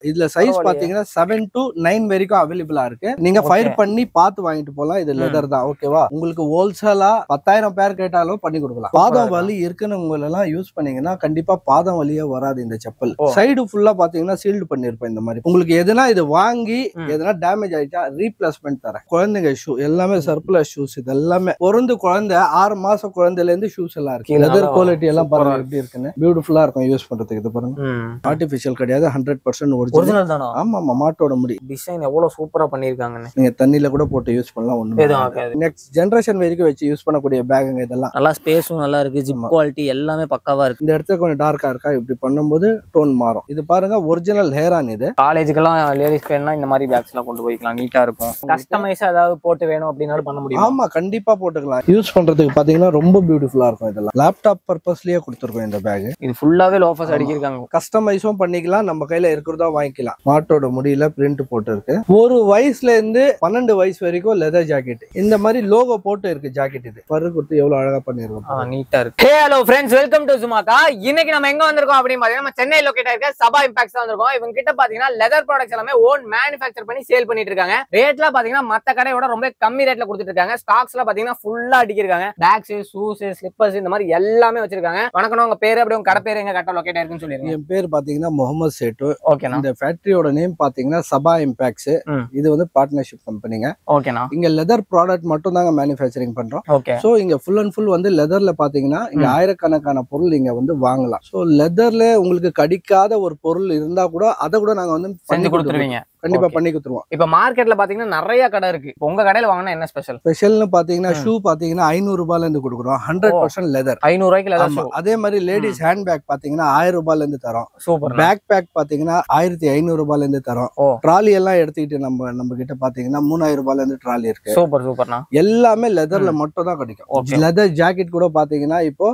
இதுல சைஸ் பாத்தீங்கன்னா 7 to 9 வரைக்கும் அவைலபிளா இருக்கு. நீங்க ஃபயர் பண்ணி பார்த்து வாங்கிட்டு போலாம். இது லெதர் தான், ஓகேவா? உங்களுக்கு ஹோல்சேலா 10,000 பேர் கேட்டாலும் பண்ணி கொடுக்கலாம். பாதம் வலி இருக்குன்னு எல்லாம் யூஸ் பண்ணீங்கன்னா கண்டிப்பா பாதம் வலியே வராது. இந்த செப்பல் சைடு ஃபுல்லா பாத்தீங்கன்னா சீல்டு பண்ணிருப்பேன். இந்த மாதிரி உங்களுக்கு எதுனா இது வாங்கி எதனா டேமேஜ் ஆயிட்டா ரீப்ளேஸ்மெண்ட் தரேன். குழந்தைங்க ஷூ எல்லாமே சர்ப்ளஸ் ஷூஸ், இது எல்லாமே பொருந்து குழந்தை 6 மாசம் குழந்தையில இருந்து ஷூஸ் எல்லாம் இருக்கு. லெதர் குவாலிட்டி எல்லாம் பாருங்க எப்படி இருக்குன்னு, பியூட்டிஃபுல்லா இருக்கும் யூஸ் பண்றதுக்கு. இது பாருங்க, ஆர்டிபிஷியல் கிடையாது, 100% ஒரிஜினல் தானா? ஆமா ஆமா, மாட்டோட முடி. டிசைன் எவ்வளவு சூப்பரா பண்ணிருக்காங்க. நீங்க தண்ணில கூட போட்டு யூஸ் பண்ணலாம், ஒண்ணும் நெக்ஸ்ட் ஜெனரேஷன் வரைக்கும் வச்சு யூஸ் பண்ணக்கூடிய பேக்குங்க இதெல்லாம். நல்லா ஸ்பேஸும் நல்லா இருக்கு, ஜிப் குவாலிட்டி எல்லாமே பக்காவா இருக்கு. இந்த இடத்துல கொஞ்சம் டார்க்கா இருக்கா, இப்படி பண்ணும்போது டோன் மாறும். இது பாருங்க ஒரிஜினல் ஹேர் ஆன். இது காலேஜுக்கெல்லாம் லேடிஸ் வேணும்னா இந்த மாதிரி பேக்ஸ் எல்லாம் கொண்டு போய்க்கலாம், நீட்டா இருக்கும். கஸ்டமைஸா ஏதாவது போட்டு வேணும் அப்படின்னாலும் பண்ண முடியும். ஆமா, கண்டிப்பா போட்டுக்கலாம். யூஸ் பண்றதுக்கு பாத்தீங்கன்னா ரொம்ப பியூட்டிஃபுல்லா இருக்கும். இதெல்லாம் லேப்டாப் பர்பஸ்லயே கொடுத்துருக்கோம் இந்த பேக். இது ஃபுல்லாவே லோஃபர்ஸ் அடிக்கிருக்காங்க. கஸ்டமைஸும் பண்ணிக்கலாம், நம்ம கையில இருக்கிறதா வாங்கிக்கலாம். மாட்டோட முடியல பிரிண்ட் போட்டு இருக்கு. ஒரு வயசுல இருந்து 12 வயசு வரைக்கும் லெதர் ஜாக்கெட், இந்த மாதிரி லோகோ போட்டு இருக்கு ஜாக்கெட். இது பரு கொடுத்து எவ்வளவு அழகா பண்ணிருக்கோம், நீட்டா இருக்கு. Hey hello friends, welcome to சுமாக்கா. இன்னைக்கு நம்ம எங்க வந்திருக்கோம் அப்படின்னு பாத்தீங்கன்னா நம்ம சென்னை லொகேட் ஆயிருக்க சபா இம்பாக்ட்ஸ் தான் வந்திருக்கோம். இவங்க கிட்ட பாத்தீங்கன்னா லெதர் ப்ராடக்ட்ஸ் எல்லாமே ஓன் மேனுஃபேக்சர் பண்ணி சேல் பண்ணிட்டு இருக்காங்க. ரேட்லாம் பாத்தீங்கன்னா மத்த கடையோட ரொம்ப கம்மி ரேட்ல கொடுத்துட்டு இருக்காங்க. ஸ்டாக்ஸ் எல்லாம் பாத்தீங்கன்னா ஃபுல்லா அடிக்கிருக்காங்க. பேக்ஸ், ஷூஸ், ஸ்லிப்பர்ஸ் இந்த மாதிரி எல்லாமே வச்சிருக்காங்க. வணக்கம், உங்க பேரு அப்படியே உங்க கடை பேரு எங்க கரெக்டா லொகேட் ஆயிருக்குன்னு சொல்லிருங்க. என் பேர் பாத்தீங்கன்னா முகமது சேட்டு. ஓகேனா. இந்த ஃபேக்டரியோட நேம் பாத்தீங்கன்னா சபா இம்பாக்ட்ஸ். இது வந்து பார்ட்னர்ஷிப் கம்பெனிங்க. ஓகேனா. இங்க லெதர் ப்ராடக்ட் மட்டும் தாங்க மேனுஃபேக்சரிங் பண்றோம். ஓகே. சோ இங்க ஃபுல் அண்ட் ஃபுல் வந்து லெதர்ல பாத்தீங்கன்னா இங்க ஆயிரக்கணக்கான பொருள் இங்க வந்து வாங்கலாம். சோ லெதர்ல உங்களுக்கு கடிக்காத ஒரு பொருள் இருந்தா கூட அதை கூட நாங்க வந்து செஞ்சு கொடுத்துருவீங்க. கண்டிப்பா பண்ணி கொடுத்துருவோம். இப்ப மார்க்கெட்ல பாத்தீங்கன்னா நிறைய கடை இருக்கு. உங்க கடையில வாங்கினா என்ன ஸ்பெஷல்? ஸ்பெஷல்னு பாத்தீங்கன்னா ஷூ பாத்தீங்கன்னா 500 ரூபாயில இருந்து கொடுக்குறோம். 100% லெதர். 500 ரூபாய்க்கு லெதர். அதே மாதிரி லேடிஸ் ஹேண்ட் பேக் பாத்தீங்கன்னா 1000 ரூபாயில இருந்து தரோம். சூப்பர். பேக் பேக் பாத்தீங்கன்னா 1500 ரூபாயில இருந்து தரோம். ட்ராலி எல்லாம் எடுத்துக்கிட்டு நம்ம கிட்ட பாத்தீங்கன்னா 3000 ரூபாயில இருந்து ட்ராலி இருக்கு. சூப்பர் சூப்பர்னா. எல்லாமே லெதர்ல மட்டும் தான் கிடைக்கும். லெதர் ஜாக்கெட் கூட பாத்தீங்கன்னா இப்போ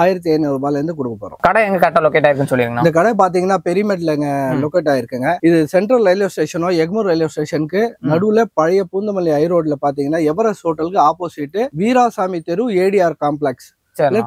1500 ரூபாயில இருந்து கொடுக்க போறோம். கடை எங்க கரெக்டா லொகேட் ஆயிருக்குன்னு சொல்லிருங்க. இந்த கடை பாத்தீங்கன்னா பெரிமெட்ல லொகேட் ஆயிருக்குங்க. இது சென்ட்ரல் ரயில்வே ஸ்டேஷனோ எக்மூர் ரயில்வே ஸ்டேஷனுக்கு நடுவுல பழைய பூந்தமல்லி ஹை ரோட்ல பாத்தீங்கன்னா எவரெஸ்ட் ஹோட்டலுக்கு ஆப்போசிட் வீராசாமி தெரு ஏடிஆர் காம்ப்ளெக்ஸ்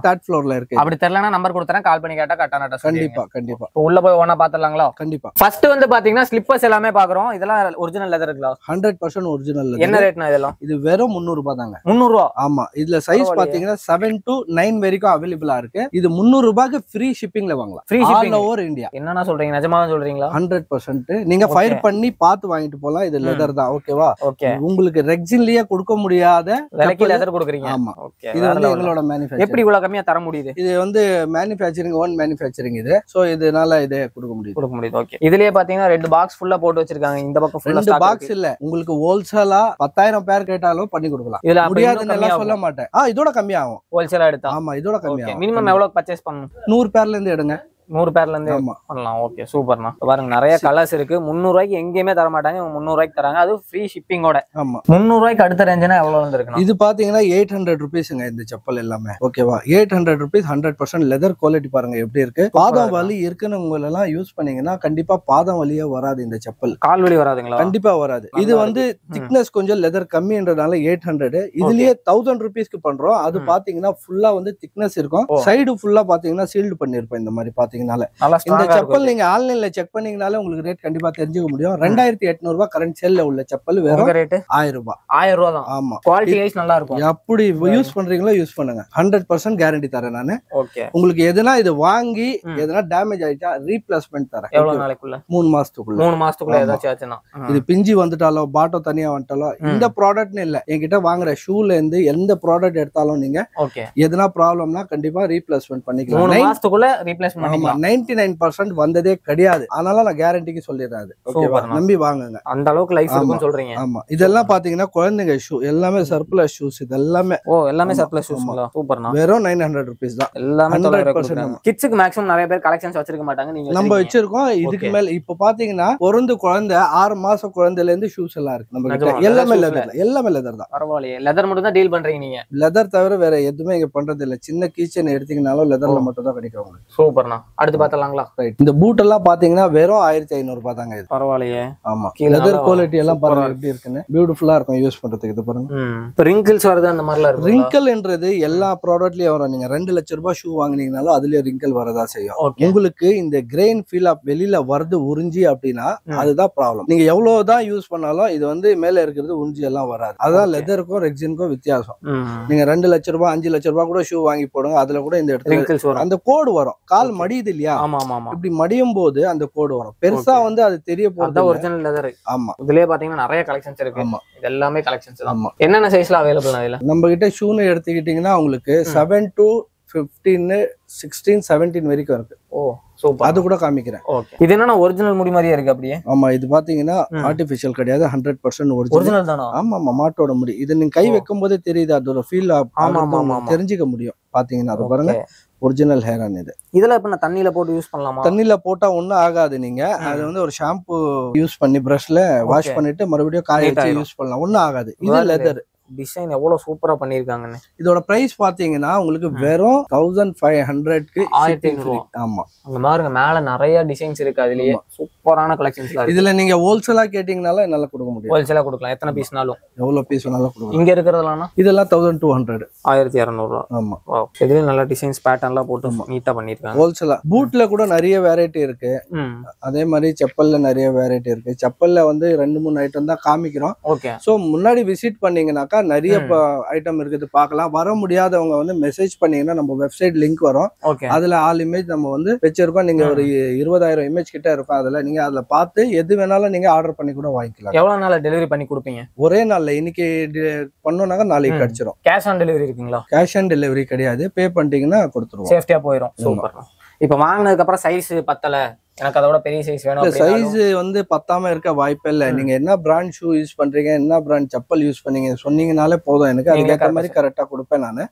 தேர்ட் ஃப்ளோர்ல இருக்கு. அப்படி தெரியலனா நம்பர் கொடுத்தறேன், கால் பண்ணி கேட்டா கரெக்டான அட்ரஸ். கண்டிப்பா கண்டிப்பா. உள்ள போய் ஒண்ணா பாத்துறலாங்களா? கண்டிப்பா. ஃபர்ஸ்ட் வந்து பாத்தீங்கன்னா ஸ்லிப்பர்ஸ் எல்லாமே பாக்குறோம். இதெல்லாம் ஒரிஜினல் லெதர்ங்களா? 100% original leather. என்ன ரேட்னா இதெல்லாம்? இது வெறும் 300 ரூபாய் தாங்க. 300 ரூபாய்? ஆமா. இதுல சைஸ் பாத்தீங்கன்னா 7 to 9 வரைக்கும் அவைலபிளா இருக்கு. இது 300 ரூபாய்க்கு ஃப்ரீ ஷிப்பிங்ல வாங்கலாம். Free shipping all over India. என்னன்னா சொல்றீங்க, நிஜமாவே சொல்றீங்களா? 100% நீங்க ஃபயர் பண்ணி பார்த்து வாங்கிட்டு போலாம். இது லெதர் தான், ஓகேவா? ஓகே. உங்களுக்கு ரெக்ஸின்லயே கொடுக்க முடியாத விலைக்கு லெதர் கொடுக்குறீங்க. ஆமா. ஓகே. இது வந்து எங்களோட மேனுஃபேக்சர். எப்படி இவ்வளவு கம்மியா தர முடியுது? இது வந்து மேனுஃபேக்சரிங் ஓன் மேனுஃபேக்சரிங். இது சோ இதனால இத கொடுக்க முடியுது. ஓகே. இதுலயே பாத்தீங்கன்னா ரெண்டு பாக்ஸ் ஃபுல்லா போட்டு வச்சிருக்காங்க. இந்த பக்கம் ஃபுல்லா ரெண்டு பாக்ஸ் இல்ல, உங்களுக்கு ஹோல்சேலா 10,000 பேர் கேட்டாலும் பண்ணி கொடுக்கலாம். இதுல முடியாதுன்னு எல்லாம் சொல்ல மாட்டேன். இதோட கம்மி ஆகும் ஹோல்சேலா எடுத்தா. ஆமா, இதோட கம்மி ஆகும். மினிமம் எவ்வளவு பர்ச்சேஸ் பண்ணனும்? 100 பேர்ல இருந்து எடுங்க. 100 பேர்ல இருந்து பண்ணலாம். ஓகே, சூப்பர்ண்ணா. பாருங்க நிறைய கலர்ஸ் இருக்கு. 300 ரூபாய்க்கு எங்கேயுமே தர மாட்டாங்க, 300 ரூபாய்க்கு தராங்க. அது ஃப்ரீ ஷிப்பிங்கோட. ஆமா. 300 ரூபாய்க்கு அடுத்த ரேஞ்சுனா எவ்வளவு வந்துருக்கு? இது பாத்தீங்கன்னா 800 ரூபீஸ்ங்க இந்த செப்பல் எல்லாமே, ஓகேவா? 800 ரூபீஸ். 100% லெதர் குவாலிட்டி பாருங்க எப்படி இருக்கு. பாதம் வலி இருக்குன்னு எல்லாம் யூஸ் பண்ணீங்கன்னா கண்டிப்பா பாதம் வலியே வராது. இந்த செப்பல் கால் வலி வராதுங்களா? கண்டிப்பா வராது. இது வந்து திக்னஸ் கொஞ்சம் லெதர் கம்மின்றதால 800. இதுலயே 1000 ரூபீஸ்க்கு பண்றோம். அது பாத்தீங்கன்னா ஃபுல்லா வந்து திக்னஸ் இருக்கும். சைடு ஃபுல்லா பாத்தீங்கன்னா சீல்டு பண்ணிருப்போம். இந்த மாதிரி பாத்தீங்கன்னா இந்த செப்பல் நீங்க ஆன்லைன்ல செக் பண்ணீங்கனாலே உங்களுக்கு ரேட் கண்டிப்பா தெரிஞ்சுக்க முடியும். 2800 ரூபாய் கரண்ட் சேல்ல உள்ள செப்பல் வெறும் ரேட் 1000 ரூபாய். 1000 ரூபாய் தான். ஆமா. குவாலிட்டி வைஸ் நல்லா இருக்கும். எப்படி யூஸ் பண்றீங்களோ யூஸ் பண்ணுங்க. 100% கேரண்டி தரேன் நானு. ஓகே. உங்களுக்கு எதுனா இது வாங்கி எதுனா டேமேஜ் ஆயிட்டா ரீப்ளேஸ்மென்ட் தரேன். எவ்வளவு நாளைக்குள்ள? 3 மாசத்துக்குள்ள. 3 மாசத்துக்குள்ள ஏதாச்சும் ஆச்சுனா இது பிஞ்சி வந்துட்டாலோ பாட்டோ தனியா வந்துட்டாலோ இந்த ப்ராடக்ட்னு இல்ல, என்கிட்ட வாங்குற ஷூல இருந்து எந்த ப்ராடக்ட் எடுத்தாலும் நீங்க ஓகே எதுனா ப்ராப்ளம்னா கண்டிப்பா ரீப்ளேஸ்மென்ட் பண்ணிக்கலாம். 3 மாசத்துக்குள்ள ரீப்ளேஸ்மென்ட் பண்ணிக்கலாம். 99% வந்ததே கிடையாது. அதனால நான் கேரண்டிக்கு சொல்லிடுறேன். ஓகேவா? நம்பி வாங்குங்க. அந்த அளவுக்கு லைஃப் இருக்குன்னு சொல்றீங்க. ஆமா. இதெல்லாம் பாத்தீங்கன்னா குழந்தைங்க ஷூ எல்லாமே சர்ப்ளஸ் ஷூஸ். இது எல்லாமே எல்லாமே சர்ப்ளஸ் ஷூஸ்ங்களா? சூப்பர்ண்ணா. வெறும் 900 ரூபீஸ் தான். எல்லாமே 100%. கிட்ஸ்க்கு மேக்ஸிமம் நிறைய பேர் கலெக்ஷன்ஸ் வச்சிருக்க மாட்டாங்க. நீங்க நம்ம வச்சிருக்கோம். இதுக்கு மேல இப்ப பாத்தீங்கன்னா பொறந்து குழந்தை 6 மாசம் குழந்தையில இருந்து ஷூஸ் எல்லாம் இருக்கு நம்ம கிட்ட. எல்லாமே லெதர். எல்லாமே லெதர் தான். பரவாயில்லையே. லெதர் மட்டும் தான் டீல் பண்றீங்க நீங்க? லெதர் தவிர வேற எதுவுமே இங்க பண்றது இல்ல. சின்ன கீச்சன் எடுத்தீங்கனாலும் லெதர்ல மட்டும் தான் கிடைக்கும் உங்களுக்கு. சூப்பர்ண்ணா. அடுத்து பார்த்தலாங்களா? ரைட். இந்த பூட் எல்லாம் பாத்தீங்கன்னா வெறும் 1500 ரூபாய் தாங்க இது. பரவாயில்லையே. ஆமா, லெதர் குவாலிட்டி எல்லாம் பாருங்க எப்படி இருக்குன்னு. பியூட்டிஃபுல்லா இருக்கும் யூஸ் பண்றதுக்கு. இது பாருங்க. இப்போ ரிங்கிள்ஸ் வருது அந்த மாதிரிலாம் இருக்கு. ரிங்கிள்ன்றது எல்லா ப்ராடக்ட்லயும் வரும். நீங்க 2 லட்சம் ரூபாய் ஷூ வாங்குனீங்கனாலும் அதுலயே ரிங்கிள் வரதா செய்யும். உங்களுக்கு இந்த கிரெயின் ஃபீல் ஆஃப் வெளியில வருது உறிஞ்சி அப்படின்னா அதுதான் ப்ராப்ளம். நீங்க எவ்வளவுதான் யூஸ் பண்ணாலும் இது வந்து மேல இருக்கிறது உறிஞ்சி எல்லாம் வராது. அதான் லெதருக்கும் ரெக்ஸினுக்கும் வித்தியாசம். நீங்க 2 லட்சம் ரூபாய் 5 லட்சம் ரூபாய் கூட ஷூ வாங்கி போடுங்க, அதுல கூட இந்த இடத்துல அந்த கோடு வரும். கால் மடியுது இல்லையா, இப்படி மடியும் போது அந்த கோடு வரும். பெருசா வந்து அது தெரிய போறது ஒரிஜினல் லெதர். ஆமா, இதுலயே பாத்தீங்கன்னா நிறைய கலெக்ஷன்ஸ் இருக்கு. இது எல்லாமே கலெக்ஷன்ஸ் தான். என்னென்ன சைஸ்ல அவைலபிள் அதுல? நம்ம கிட்ட ஷூன்னு எடுத்துக்கிட்டீங்கன்னா உங்களுக்கு 7 to 15, 16, 17 வரைக்கும் இருக்கு. ஓ சூப்பர். அது கூட காமிக்கிறேன். ஓகே. இது என்னன்னா ஒரிஜினல் முடி மாதிரியே இருக்கு அப்படியே? ஆமா, இது பாத்தீங்கன்னா ஆர்டிபிஷியல் கிடையாது, 100% ஒரிஜினல் தானா? ஆமா ஆமா, மாட்டோட முடி. இது நீங்க கை வைக்கும் போதே தெரியுது, அதோட ஃபீல் தெரிஞ்சுக்க முடியும். பாத்தீங்கன்னா அது பாருங்க, ஒரிஜினல் ஹேர் ஆன் இது. இதுல இப்ப நான் தண்ணியில போட்டு யூஸ் பண்ணலாமா? தண்ணியில போட்டா ஒண்ணும் ஆகாது. நீங்க அது வந்து ஒரு ஷாம்பு யூஸ் பண்ணி பிரஷ்ல வாஷ் பண்ணிட்டு மறுபடியும் காய வச்சு யூஸ் பண்ணலாம், ஒண்ணும் ஆகாது. இது லெதர். டிசைன் எவ்வளவு சூப்பரா பண்ணிருக்காங்கன்னு. இதோட பிரைஸ் பாத்தீங்கன்னா உங்களுக்கு வெறும் 1500க்கு 1500. ஆமா, அங்க பாருங்க மேல நிறைய டிசைன்ஸ் இருக்கு. அதுலயே சூப்பரான கலெக்ஷன்ஸ் இருக்கு. இதுல நீங்க ஹோல்சேலா கேட்டீங்கனால என்னால கொடுக்க முடியும். ஹோல்சேலா கொடுக்கலாம். எத்தனை பீஸ்னாலும் எவ்வளவு பீஸ் வேணாலும் கொடுக்கலாம். இங்க இருக்கிறதெல்லாம் இதெல்லாம் 1200, 1200. ஆமா, இதுல நல்ல டிசைன்ஸ் பேட்டர்ன்லாம் போட்டு நீட்டா பண்ணிருக்காங்க. ஹோல்சேலா பூட்ல கூட நிறைய வெரைட்டி இருக்கு. அதே மாதிரி செப்பல்ல நிறைய வெரைட்டி இருக்கு. செப்பல்ல வந்து 2-3 ஐட்டம் தான் காமிக்கிறோம். ஓகே. சோ முன்னாடி விசிட் பண்ணீங்கன்னாக்கா நிறைய ஐட்டம் இருக்குது பார்க்கலாம். வர முடியாதவங்க வந்து மெசேஜ் பண்ணீங்கன்னா நம்ம வெப்சைட் லிங்க் வரும். அதுல ஆல் இமேஜ் நம்ம வந்து வச்சிருக்கோம். நீங்க ஒரு 20,000 இமேஜ் கிட்ட இருக்கும். அதுல நீங்க அதுல பார்த்து எது வேணாலும் நீங்க ஆர்டர் பண்ணி கூட வாங்கிக்கலாம். எவ்வளவு நாள்ல டெலிவரி பண்ணி கொடுப்பீங்க? ஒரே நாள்ல. இன்னைக்கு பண்ணோம்னாக்க நாளைக்கு கிடைச்சிரும். கேஷ் ஆன் டெலிவரி இருக்குங்களா? கேஷ் ஆன் டெலிவரி கிடையாது. பே பண்ணிட்டீங்கன்னா கொடுத்துருவோம். சேஃப்டியா போயிடும். சூப்பர். இப்ப வாங்கினதுக்கு அப்புறம் சைஸ் பத்தல, எனக்கு அதோட பெரிய சைஸ் வேணும். சைஸ் வந்து பத்தாம இருக்க வாய்ப்பே இல்ல. நீங்க என்ன பிராண்ட் ஷூ யூஸ் பண்றீங்க, என்ன பிராண்ட் செப்பல் யூஸ் பண்ணீங்க சொன்னீங்கனாலே போதும். எனக்கு அதுக்கேற்ற மாதிரி கரெக்டா கொடுப்பேன் நானு.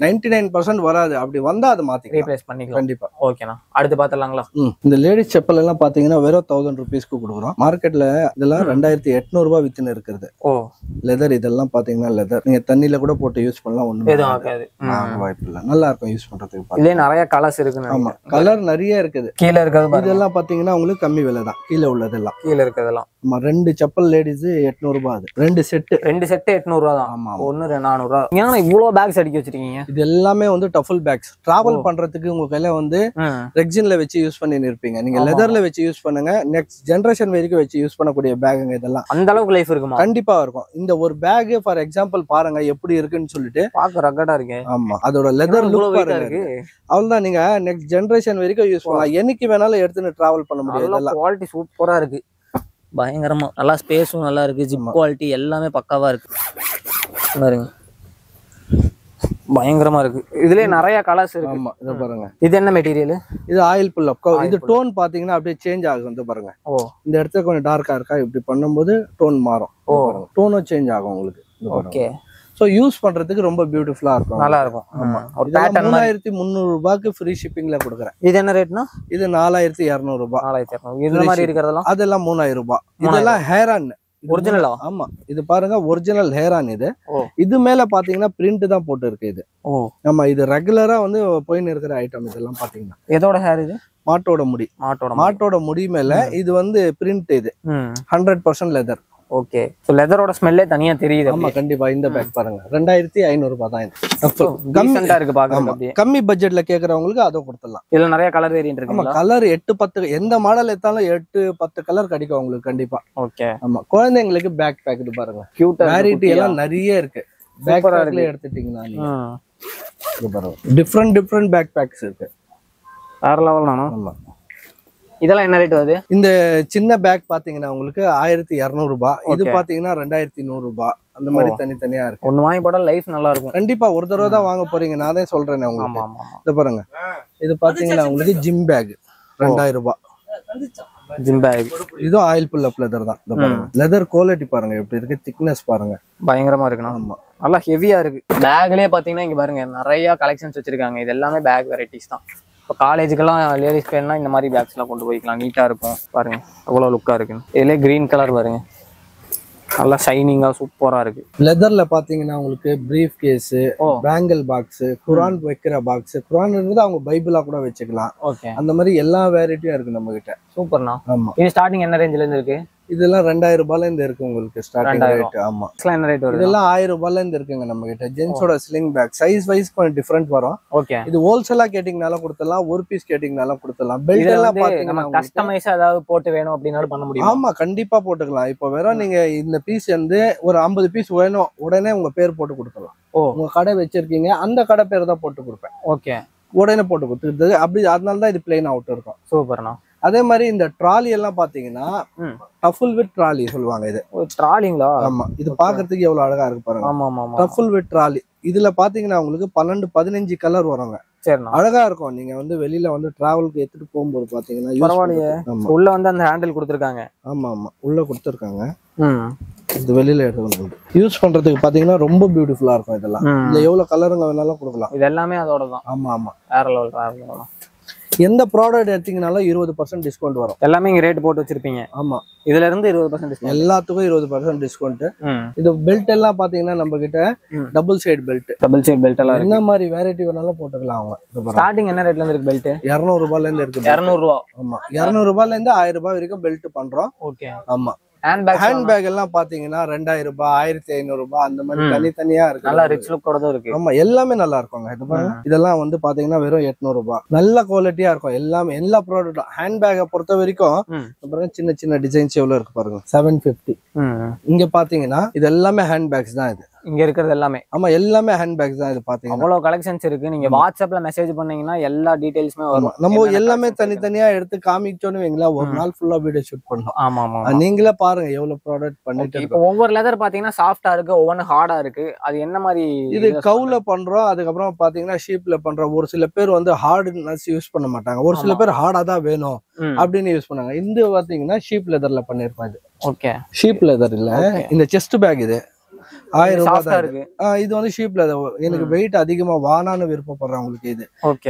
99% வராது. அப்படி வந்தா அதை மாத்தி ரீப்ளேஸ் பண்ணிக்கலாம் கண்டிப்பா. ஓகேண்ணா, அடுத்து பாத்துலாங்களா? இந்த லேடிஸ் செப்பல் எல்லாம் பாத்தீங்கன்னா வெறும் 1000 ரூபீஸ்க்கு கொடுக்குறோம். மார்க்கெட்ல இதெல்லாம் 2800 ரூபாய் வித்துன்னு இருக்குது. ஓ லெதர். இதெல்லாம் பாத்தீங்கன்னா லெதர். நீங்க தண்ணியில கூட போட்டு யூஸ் பண்ணலாம், ஒண்ணும் ஆகாது. வாய்ப்பு இல்ல, நல்லா இருக்கும் யூஸ் பண்றதுக்கு. இதுல நிறைய கலர்ஸ் இருக்கு. ஆமா, கலர் நிறைய இருக்குது. கீழே இருக்கிறது இதெல்லாம் பாத்தீங்கன்னா உங்களுக்கு கம்மி விலை தான். கீழே உள்ளதெல்லாம் கீழே இருக்கிறதெல்லாம். ஆமா, 2 செப்பல் லேடிஸ் 800 ரூபாய். அது 2 செட் 800 ரூபாய் தான். ஆமா, 1 400 ரூபாய். ஏன்னா இவ்வளவு பேக்ஸ் அடிக்க வச்சிருக்கீங்க? இது எல்லாமே வந்து டஃபல் பேக்ஸ். டிராவல் பண்றதுக்கு உங்க கையில வந்து ரெக்ஸின்ல வச்சு யூஸ் பண்ணி இருப்பீங்க. நீங்க லெதர்ல வச்சு யூஸ் பண்ணுங்க. நெக்ஸ்ட் ஜெனரேஷன் வரைக்கும் வச்சு யூஸ் பண்ணக்கூடிய பேக்குங்க இதெல்லாம். அந்த அளவுக்கு லைஃப் இருக்குமா? கண்டிப்பா இருக்கும். இந்த ஒரு பேக் ஃபார் எக்ஸாம்பிள் பாருங்க எப்படி இருக்குன்னு சொல்லிட்டு. பாக்க ரகடா இருக்கு. ஆமா, அதோட லெதர் லுக் பாருங்க. அவ்வளவுதான். நீங்க நெக்ஸ்ட் ஜெனரேஷன் வரைக்கும் யூஸ் பண்ணலாம். என்னைக்கு வேணாலும் எடுத்துன்னு டிராவல் பண்ண முடியும். குவாலிட்டி சூப்பரா இருக்கு. பயங்கரமா நல்லா ஸ்பேஸும் நல்லா இருக்கு. ஜிப் குவாலிட்டி எல்லாமே பக்காவா இருக்கு பாருங்க. பயங்கரமா இருக்கு. இதுலயே நிறைய கலர்ஸ் இருக்கு. ஆமா, இத பாருங்க. இது என்ன மெட்டீரியல்? இது ஆயில் புல் அப். இது டோன் பாத்தீங்கன்னா அப்படியே சேஞ்ச் ஆகும். இந்த பாருங்க. ஓ, இந்த இடத்துல கொஞ்சம் டார்க்கா இருக்கா, இப்படி பண்ணும்போது டோன் மாறும். ஓ, டோனும் சேஞ்ச் ஆகும் உங்களுக்கு. ஓகே. சோ யூஸ் பண்றதுக்கு ரொம்ப பியூட்டிஃபுல்லா இருக்கும், நல்லா இருக்கும். ஆமா, ஒரு பேட்டர்ன் 3300 ரூபாய்க்கு ஃப்ரீ ஷிப்பிங்ல கொடுக்குறேன். இது என்ன ரேட்னா? இது 4200 ரூபாய். 4200. இந்த மாதிரி இருக்கிறதெல்லாம் அதெல்லாம் 3000 ரூபாய். இதெல்லாம் ஹேர் ஆன் ஒரிஜினலா? ஆமா, இது பாருங்க ஒரிஜினல் ஹேர் ஆன். இது மேல பாத்தீங்கன்னா பிரிண்ட் தான் போட்டு இருக்கு இது. ஆமா, இது ரெகுலரா வந்து போயின்னு இருக்கிற ஐட்டம். இதெல்லாம் பாத்தீங்கன்னா எதோட ஹேர்? இது மாட்டோட முடி. மாட்டோட முடி மேல இது வந்து பிரிண்ட். இது 100% லெதர். ஓகே. சோ லெதரோட ஸ்மெல்லே தனியா தெரியுது. ஆமா, கண்டிப்பா. இந்த பேக் பாருங்க 2500 ரூபாய் தான். இது கம்மியா இருக்கு பாருங்க. அப்படியே கம்மி பட்ஜெட்ல கேக்குறவங்களுக்கு அதை கொடுத்துடலாம். இதுல நிறைய கலர் வேரியன்ட் இருக்கு. ஆமா, கலர் 8-10 எந்த மாடல் எடுத்தாலும் 8-10 கலர் கிடைக்கும் உங்களுக்கு கண்டிப்பா. ஓகே. ஆமா, குழந்தைங்களுக்கு பேக் பேக் இது பாருங்க. கியூட் வேரைட்டி எல்லாம் நிறைய இருக்கு. பேக் பேக்ல எடுத்துட்டீங்கன்னா நீங்க இது பாருங்க. டிஃபரண்ட் பேக் பேக்ஸ் இருக்கு. வேற லெவல் நானா. ஆமா, இதெல்லாம் என்ன ரேட் வருது? இந்த சின்ன பேக் பாத்தீங்கன்னா உங்களுக்கு 1200 ரூபாய். இது பாத்தீங்கன்னா 2100 ரூபாய். அந்த மாதிரி தனித்தனியா இருக்கு. ஒண்ணு வாங்கி போட்டா லைஃப் நல்லா இருக்கும். கண்டிப்பா ஒரு தடவை தான் வாங்க போறீங்க. நான் தான் சொல்றேன் உங்களுக்கு. இது பாருங்க. இது பாத்தீங்கன்னா உங்களுக்கு ஜிம் பேக் 2000 ரூபாய். Gym bag. இதுவும் ஆயில் புல் அப் லெதர் தான். இந்த பாருங்க லெதர் குவாலிட்டி பாருங்க எப்படி இருக்கு. திக்னஸ் பாருங்க பயங்கரமா இருக்குண்ணா. ஆமா, நல்லா ஹெவியா இருக்கு. பேக்லயே பாத்தீங்கன்னா இங்க பாருங்க நிறைய கலெக்ஷன்ஸ் வச்சிருக்காங்க. இது எல்லாமே பேக் வெரைட்டிஸ் தான். இப்போ காலேஜுக்கெல்லாம் லேடிஸ் வேணும்னா இந்த மாதிரி பேக்ஸ்லாம் கொண்டு போய்க்கலாம். நீட்டாக இருக்கும் பாருங்க, அவ்வளோ லுக்காக இருக்குன்னு. இதுலேயே க்ரீன் கலர் பாருங்க. நல்லா ஷைனிங்கா சூப்பரா இருக்கு. லெதர்ல பாத்தீங்கன்னா உங்களுக்கு பிரீஃப் கேஸ், பேங்கிள் பாக்ஸ், குரான் வைக்கிற பாக்ஸ், குரான் இருந்து அவங்க பைபிளா கூட வச்சுக்கலாம். ஓகே, அந்த மாதிரி எல்லா வெரைட்டியும் இருக்கு நம்ம கிட்ட. சூப்பர்ண்ணா. ஆமா, இது ஸ்டார்டிங் என்ன ரேஞ்சில இருந்து இருக்கு? இதெல்லாம் 2000 ரூபாயில இருந்து இருக்கு உங்களுக்கு ஸ்டார்டிங் ரேட். ஆமா, என்ன ரேட் வருது? இதெல்லாம் 1000 ரூபாயில இருந்து இருக்குங்க நம்ம கிட்ட. ஜென்ஸோட ஸ்லிங் பேக் சைஸ் வைஸ் கொஞ்சம் டிஃபரெண்ட் வரும். ஓகே, இது ஹோல்சேலா கேட்டிங்கனாலும் கொடுத்துடலாம், ஒரு பீஸ் கேட்டிங்கனாலும் கொடுத்துடலாம். பெல்ட் எல்லாம் பாத்தீங்கன்னா கஸ்டமைஸா ஏதாவது போட்டு வேணும் அப்படினாலும் பண்ண முடியும். ஆமா, கண்டிப்பா போட்டுக்கலாம். இப்போ வெறும் நீங்க இந்த பீஸ் வந்து ஒரு 50 பீஸ் வேணும், உடனே உங்க பேர் போட்டு கொடுத்துடலாம். உங்க கடை வச்சிருக்கீங்க, அந்த கடை பேர் தான் போட்டு கொடுப்பேன். ஓகே, உடனே போட்டு கொடுத்துருது அப்படி. அதனால தான் இது பிளெயின் அவுட் இருக்கும். சூப்பர்ண்ணா. அதே மாதிரி இந்த ட்ராலி எல்லாம் பாத்தீங்கன்னா டஃபுல் வித் ட்ராலி சொல்லுவாங்க. இது ட்ராலிங்களா? ஆமா, இது பாக்குறதுக்கு எவ்வளவு அழகா இருக்கு பாருங்க. ஆமா ஆமா, டஃபுல் வித் ட்ராலி. இதுல பாத்தீங்கன்னா உங்களுக்கு 12-15 கலர் வருங்க. சரிண்ணா, அழகா இருக்கும். நீங்க வந்து வெளியில வந்து டிராவலுக்கு எடுத்துட்டு போகும்போது பாத்தீங்கன்னா பரவாயில்லையே. உள்ள வந்து அந்த ஹேண்டில் கொடுத்துருக்காங்க. ஆமா ஆமா, உள்ள கொடுத்துருக்காங்க. இது வெளியில எடுத்து யூஸ் பண்றதுக்கு பாத்தீங்கன்னா ரொம்ப பியூட்டிஃபுல்லா இருக்கும். இதெல்லாம் இதுல எவ்வளவு கலருங்க வேணாலும் கொடுக்கலாம். இது எல்லாமே அதோட தான். ஆமா ஆமா, வேற லெவல். எந்த ப்ராடக்ட் எடுத்தீங்கனாலும் 20% டிஸ்கவுண்ட் வரும். எல்லாமே இங்க ரேட் போட்டு வச்சிருப்பீங்க. ஆமா, இதுல இருந்து 20% டிஸ்கவுண்ட். எல்லாத்துக்கும் 20% டிஸ்கவுண்ட். இது பெல்ட் எல்லாம் பாத்தீங்கன்னா நம்ம கிட்ட double side belt. Double side belt எல்லாம் என்ன மாதிரி வெரைட்டி வேணாலும் போட்டுக்கலாம். அவங்க ஸ்டார்டிங் என்ன ரேட்ல இருந்து இருக்கு பெல்ட்? 200 ரூபாயில இருந்து இருக்கு. 200 ரூபா? ஆமா, 200 ரூபாயில இருந்து 1000 ரூபாய் வரைக்கும் பெல்ட் பண்றோம். ஓகே. ஆமா, ஹேண்ட் பேக் எல்லாம் பாத்தீங்கன்னா 2000 ரூபாய், 1500 ரூபாய் அந்த மாதிரி தனித்தனியா இருக்கு. நல்லா ரிச் லுக்கோட தான் இருக்கு. ஆமா, எல்லாமே நல்லா இருக்குங்க. இது பாருங்க, இதெல்லாம் வந்து பாத்தீங்கன்னா வெறும் 800 ரூபாய். நல்ல குவாலிட்டியா இருக்கும். எல்லாமே எல்லா ப்ராடக்ட்டும். ஹேண்ட் பேக்கை பொறுத்த வரைக்கும் சின்ன சின்ன டிசைன்ஸ் எவ்வளவு இருக்கு பாருங்க. 750. இங்க பாத்தீங்கன்னா இது எல்லாமே ஹேண்ட் பேக்ஸ் தான். இது இங்க இருக்கிறது எல்லாமே. ஆமா, எல்லாமே ஹேண்ட் பேக்ஸ் தான். இது பாத்தீங்கன்னா அவ்வளவு கலெக்ஷன்ஸ் இருக்கு. நீங்க வாட்ஸ்அப்ல மெசேஜ் பண்ணீங்கன்னா எல்லா டீடைல்ஸ்மே வரும். நம்ம எல்லாமே தனித்தனியா எடுத்து காமிச்சோன்னு வைங்களா, ஒரு நாள் ஃபுல்லா வீடியோ ஷூட் பண்ணோம். ஆமா ஆமா, நீங்களே பாருங்க எவ்வளவு ப்ராடக்ட் பண்ணிட்டு. இப்போ ஒவ்வொரு லெதர் பாத்தீங்கன்னா சாஃப்டா இருக்கு, ஒவ்வொன்னு ஹார்டா இருக்கு. அது என்ன மாதிரி? இது கவுல பண்றோம். அதுக்கப்புறம் பாத்தீங்கன்னா ஷீப்ல பண்றோம். ஒரு சில பேர் வந்து ஹார்ட்னஸ் யூஸ் பண்ண மாட்டாங்க. ஒரு சில பேர் ஹார்டா தான் வேணும் அப்படின்னு யூஸ் பண்ணாங்க. இந்த பாத்தீங்கன்னா ஷீப் லெதர்ல பண்ணிருப்போம். இது ஓகே, ஷீப் லெதர் இல்ல, இந்த செஸ்ட் பேக். இது 1000 ரூபாய் இருக்கு. இது வந்து ஷீப் லெதர். எனக்கு வெயிட் அதிகமா வானான்னு விருப்பப்படுறவங்களுக்கு, இது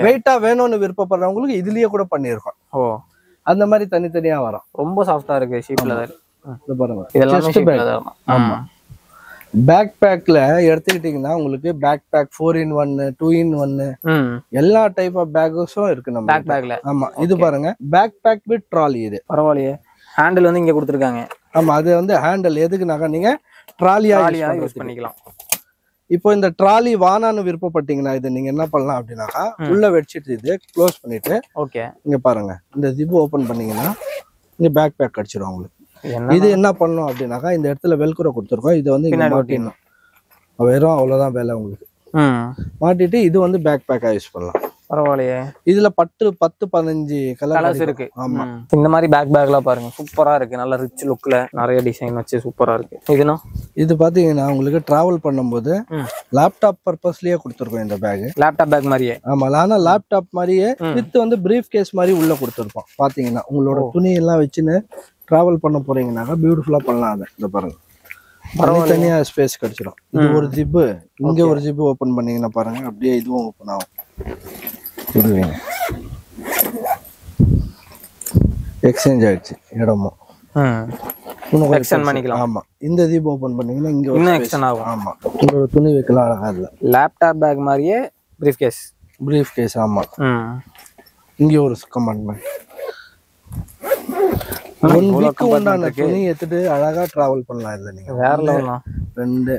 வெயிட்டா வேணும்னு விருப்பப்படுறவங்களுக்கு இதுலயே கூட பண்ணிருக்கோம். அந்த மாதிரி தனித்தனியா வரும். ரொம்ப சாஃப்டா இருக்கு ஷீப் லெதர். பாருங்க, இதெல்லாம் ஆமா. பேக் பேக்ல எடுத்துக்கிட்டீங்கன்னா உங்களுக்கு பேக் பேக் 4-in-1, 2-in-1 எல்லா டைப் ஆஃப் பேக்ஸும் இருக்கு நம்ம பேக் பேக்ல. ஆமா, இது பாருங்க பேக் பேக் வித் ட்ராலி. இது பரவாயில்லையே. ஹேண்டில் வந்து இங்க கொடுத்துருக்காங்க. ஆமா, அது வந்து ஹேண்டில் எதுக்குனாக்கா நீங்க ட்ராலியா யூஸ் பண்ணிக்கலாம். இப்போ இந்த ட்ராலி வானான்னு விருப்பப்பட்டீங்கன்னா இது நீங்க என்ன பண்ணலாம் அப்படின்னாக்கா, உள்ள வச்சுட்டு இது க்ளோஸ் பண்ணிட்டு, ஓகே, இங்க பாருங்க இந்த ஜிப் ஓபன் பண்ணீங்கன்னா இங்க பேக் பேக் அடிச்சிடும் உங்களுக்கு. இது என்ன பண்ணும் அப்படின்னாக்கா, இந்த இடத்துல வெல்க்ரோ கொடுத்துருக்கோம். இது வந்து மாட்டிடணும். வெறும் அவ்வளவுதான் வேலை உங்களுக்கு. மாட்டிட்டு இது வந்து பேக் பேக்கா யூஸ் பண்ணலாம். பரவாயில்லையே. இதுல 10-15 கலர்ஸ் இருக்கு. ஆமா, இந்த மாதிரி பேக் பேக்லாம் பாருங்க சூப்பரா இருக்கு. நல்ல ரிச் லுக்ல நிறைய டிசைன் வச்சு சூப்பரா இருக்கு. இது பாத்தீங்கன்னா உங்களுக்கு டிராவல் பண்ணும்போது லேப்டாப் பர்பஸ்லயே கொடுத்துருக்கோம் இந்த பேக். லேப்டாப் பேக் மாதிரியே. ஆமா, ஆனா லேப்டாப் மாதிரியே வித் வந்து பிரீஃப் கேஸ் மாதிரி உள்ள கொடுத்துருப்போம். பாத்தீங்கன்னா உங்களோட துணி எல்லாம் வச்சுன்னு டிராவல் பண்ண போறீங்கன்னாக்கா பியூட்டிஃபுல்லா பண்ணலாம். அதை இந்த பாருங்க, தனியா ஸ்பேஸ் கிடைச்சிடும். இது ஒரு ஜிப்பு, இங்க ஒரு ஜிப்பு ஓபன் பண்ணீங்கன்னா பாருங்க அப்படியே இதுவும் ஓபன் ஆகும். எக்ஸ்சேஞ்ச் ஆயிடுச்சு இடமும். ஆமா, இந்த ஜிப் ஓபன் பண்ணீங்கன்னா இங்க இன்னும் எக்ஸ்டெண்ட் ஆகும். ஆமா, உங்களோட துணி வைக்கலாம் அழகா. இல்ல லேப்டாப் பேக் மாதிரியே பிரீஃப் கேஸ். ஆமா, இங்க ஒரு கம்பார்ட்மெண்ட். உண்டான துணி எடுத்துட்டு அழகா டிராவல் பண்ணலாம். இல்ல நீங்க வேற லெவல். 2,